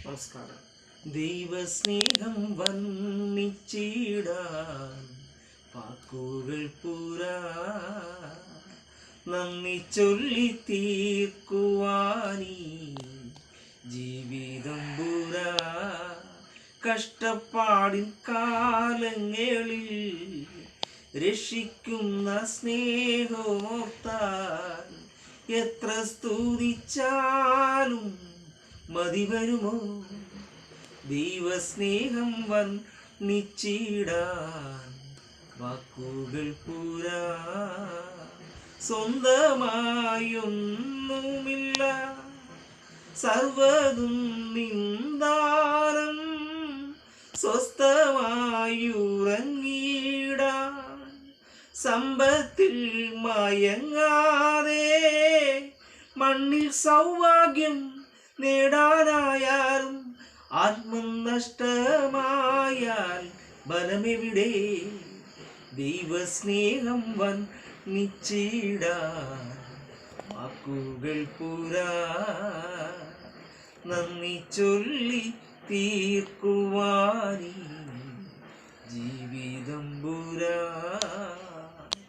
നമസ്കാരം. ദൈവസ്നേഹം വർണ്ണിച്ചിടാൻ വാക്കുകൾ പുരാ, നന്ദി ചൊല്ലി തീർക്കുവാനീ ജീവിതം പുരാ. കഷ്ടപ്പാടിൻ കാലങ്ങളിൽ രക്ഷിക്കുന്ന സ്നേഹമോർത്താൽ എത്ര സ്തുതിച്ചാലും മതി വരുമോ? ദൈവസ്നേഹം വർണ്ണിച്ചിടാൻ വാക്കുകൾ പുരാ. സ്വന്തമായൊന്നുമില്ല, സർവ്വതും നിന്ദാനം. സ്വസ്ഥമായുറങ്ങിടാൻ സമ്പത്തിൽ മയങ്ങാതെ, മണ്ണിൽ സൗഭാഗ്യം നേടാനായാലും ആത്മം നഷ്ടമായാൽ ബലമെവിടെ? ദൈവസ്നേഹം വർണ്ണിച്ചിടാൻ വാക്കുകൾ പുരാ, നന്ദി ചൊല്ലി തീർക്കുവാനീ ജീവിതം പുരാ.